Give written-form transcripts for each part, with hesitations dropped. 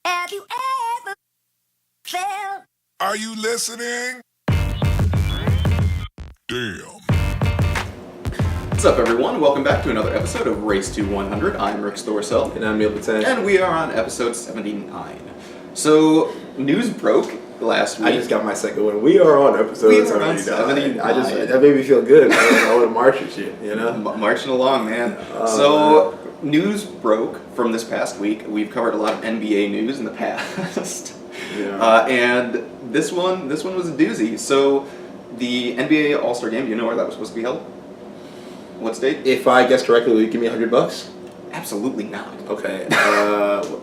Have you ever felt? Are you listening? Damn. What's up, everyone? Welcome back to another episode of Race to 100. I'm Rick Storsell. And I'm Neil Patel. And we are on episode 79. So, news broke last week. I just got my second one. We are on episode 79. That made me feel good. I want to march with you, you know? Marching along, man. News broke from this past week. We've covered a lot of NBA news in the past. Yeah. And this one was a doozy. So, the NBA All-Star Game, do you know where that was supposed to be held? What state? If I guess correctly, will you give me $100? Absolutely not. Okay.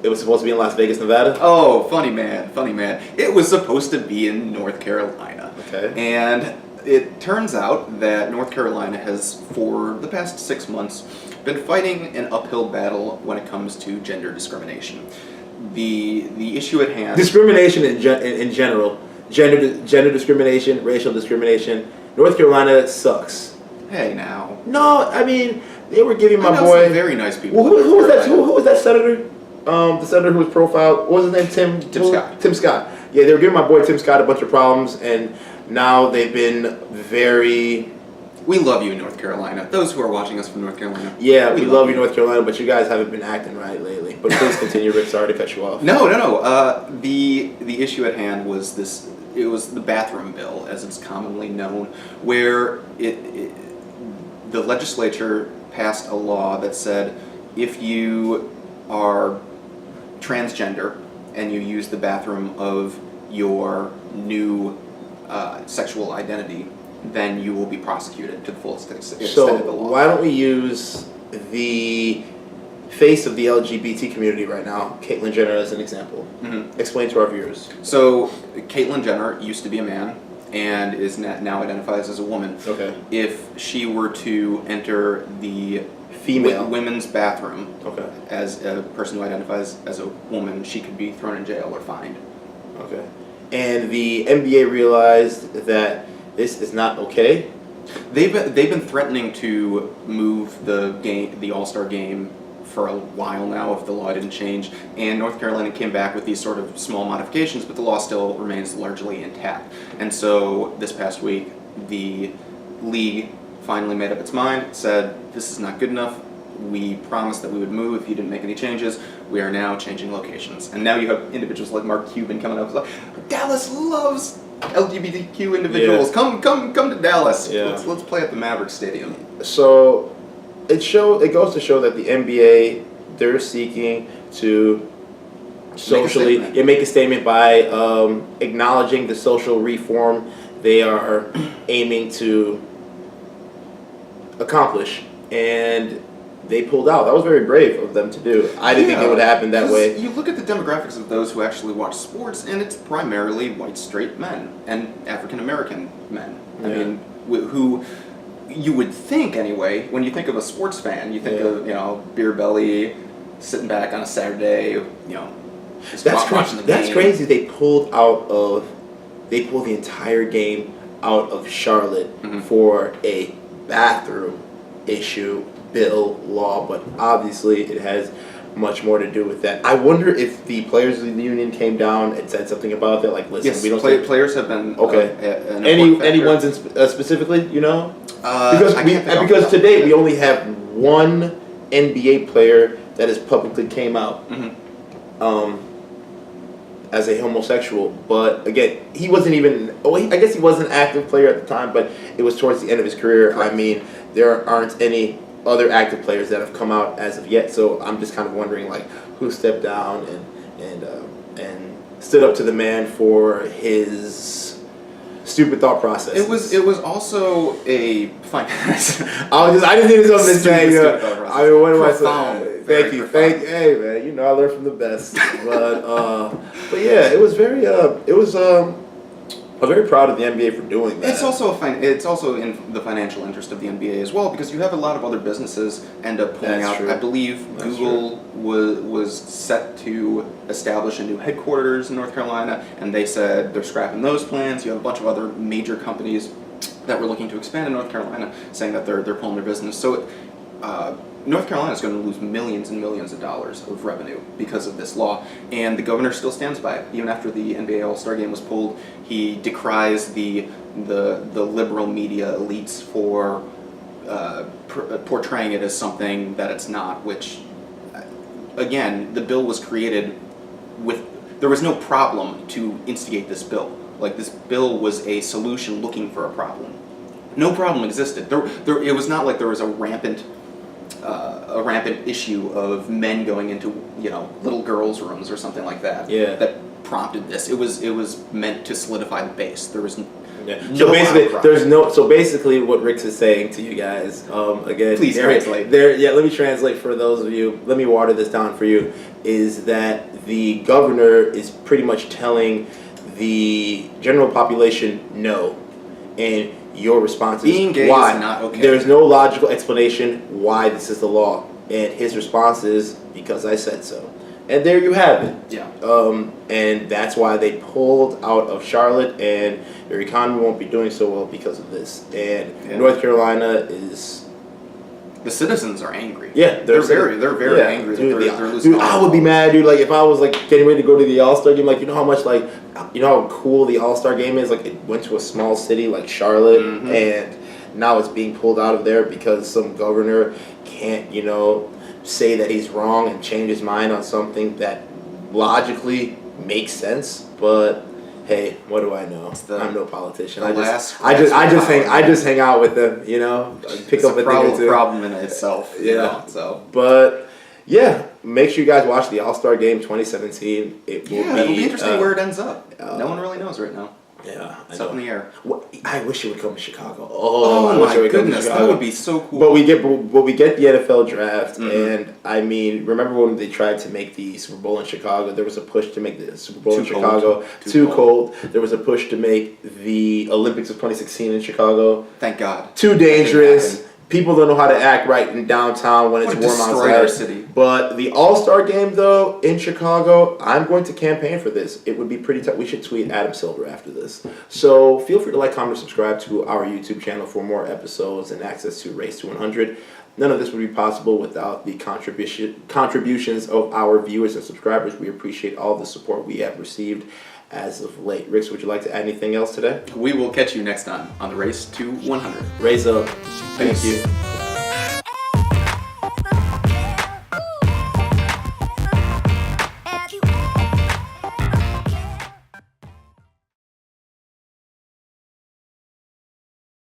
It was supposed to be in Las Vegas, Nevada? Oh, funny man. It was supposed to be in North Carolina. Okay. And it turns out that North Carolina has, for the past 6 months, been fighting an uphill battle when it comes to gender discrimination. The issue at hand... Discrimination in general. Gender discrimination, racial discrimination. North Carolina sucks. Hey, now. No, I mean, they were giving my I know boy... some very nice people. Well, who was that? Who was that senator? The senator who was profiled. What was his name? Tim Scott. Tim Scott. Yeah, they were giving my boy Tim Scott a bunch of problems, and now they've been very... We love you, North Carolina. Those who are watching us from North Carolina. Yeah, we love you, North Carolina, but you guys haven't been acting right lately. But please continue, Rick. Sorry to cut you off. No. The issue at hand was this. It was the bathroom bill, as it's commonly known, where the legislature passed a law that said if you are transgender and you use the bathroom of your new sexual identity, then you will be prosecuted to the fullest extent of the law. So why don't we use the face of the LGBT community right now, Caitlyn Jenner, as an example? Mm-hmm. Explain to our viewers. So Caitlyn Jenner used to be a man and is now identifies as a woman. Okay. If she were to enter the Female women's bathroom, okay, as a person who identifies as a woman, she could be thrown in jail or fined. Okay. And the NBA realized that this is not okay. They've been threatening to move the All-Star game for a while now if the law didn't change, and North Carolina came back with these sort of small modifications, but the law still remains largely intact. And so this past week, the league finally made up its mind, said this is not good enough. We promised that we would move if you didn't make any changes. We are now changing locations. And now you have individuals like Mark Cuban coming up like, Dallas loves LGBTQ individuals. Yeah. Come to Dallas. Yeah. Let's play at the Maverick Stadium. So it goes to show that the NBA, they're seeking to socially make a statement by acknowledging the social reform they are aiming to accomplish, and they pulled out. That was very brave of them to do. I didn't think it would happen that way. You look at the demographics of those who actually watch sports, and it's primarily white straight men and African American men. Yeah. I mean, who you would think anyway when you think of a sports fan, you think of beer belly, sitting back on a Saturday, just watching the game. That's crazy. They pulled the entire game out of Charlotte for a bathroom issue, bill, law, but obviously it has much more to do with that. I wonder if the players of the union came down and said something about that, like, listen, yes, we don't players have been okay. Any ones specifically, because to date we only have one NBA player that has publicly came out as a homosexual, but again, he wasn't even. I guess he was an active player at the time, but it was towards the end of his career. Correct. I mean, there aren't any other active players that have come out as of yet. So I'm just kind of wondering, like, who stepped down and stood up to the man for his stupid thought process. It was also a finance. I just need something to say. I mean, what am I saying? Thank you. Hey, man, I learned from the best. But yeah, it was very. I'm very proud of the NBA for doing that. It's also in the financial interest of the NBA as well, because you have a lot of other businesses end up pulling out. True. I believe Google was set to establish a new headquarters in North Carolina, and they said they're scrapping those plans. You have a bunch of other major companies that were looking to expand in North Carolina saying that they're pulling their business. So North Carolina is going to lose millions and millions of dollars of revenue because of this law, and the governor still stands by it. Even after the NBA All-Star Game was pulled, he decries the liberal media elites for portraying it as something that it's not, which, again, the bill was created with, there was no problem to instigate this bill. Like, this bill was a solution looking for a problem. No problem existed. It was not like there was a rampant issue of men going into, little girls' rooms or something like that. Yeah. That prompted this. It was meant to solidify the base. There was So basically, what Rick is saying to you guys, again, please translate. Let me translate for those of you. Let me water this down for you. Is that the governor is pretty much telling the general population no, and your response is being gay why? is not okay. There's no logical explanation why this is the law, and his response is because I said so. And there you have it. Yeah. And that's why they pulled out of Charlotte, and their economy won't be doing so well because of this. And North Carolina is. The citizens are angry. Yeah, they're very angry. Dude, they're losing. I would be mad, dude. Like if I was like getting ready to go to the All-Star game, like you know how much how cool the All-Star game is. Like it went to a small city like Charlotte, and now it's being pulled out of there because some governor can't, say that he's wrong and change his mind on something that logically makes sense. But hey, what do I know? I'm no politician. I just hang out with them, pick up a thing or two. Problem in itself. Yeah. So. But yeah, make sure you guys watch the All-Star Game 2017. It'll be interesting where it ends up. No one really knows right now. Yeah, it's up in the air. I wish it would come to Chicago. Oh my goodness, that would be so cool. But we get the NFL draft, and I mean, remember when they tried to make the Super Bowl in Chicago? There was a push to make the Super Bowl in Chicago too cold. There was a push to make the Olympics of 2016 in Chicago. Thank God. Too dangerous. People don't know how to act right in downtown when it's warm outside. Our city. But the All-Star Game, though, in Chicago, I'm going to campaign for this. It would be pretty tough. We should tweet Adam Silver after this. So feel free to like, comment, subscribe to our YouTube channel for more episodes and access to Race to 100. None of this would be possible without the contributions of our viewers and subscribers. We appreciate all the support we have received as of late. Ricks, would you like to add anything else today? We will catch you next time on the Race to 100. Raise up. Thank you.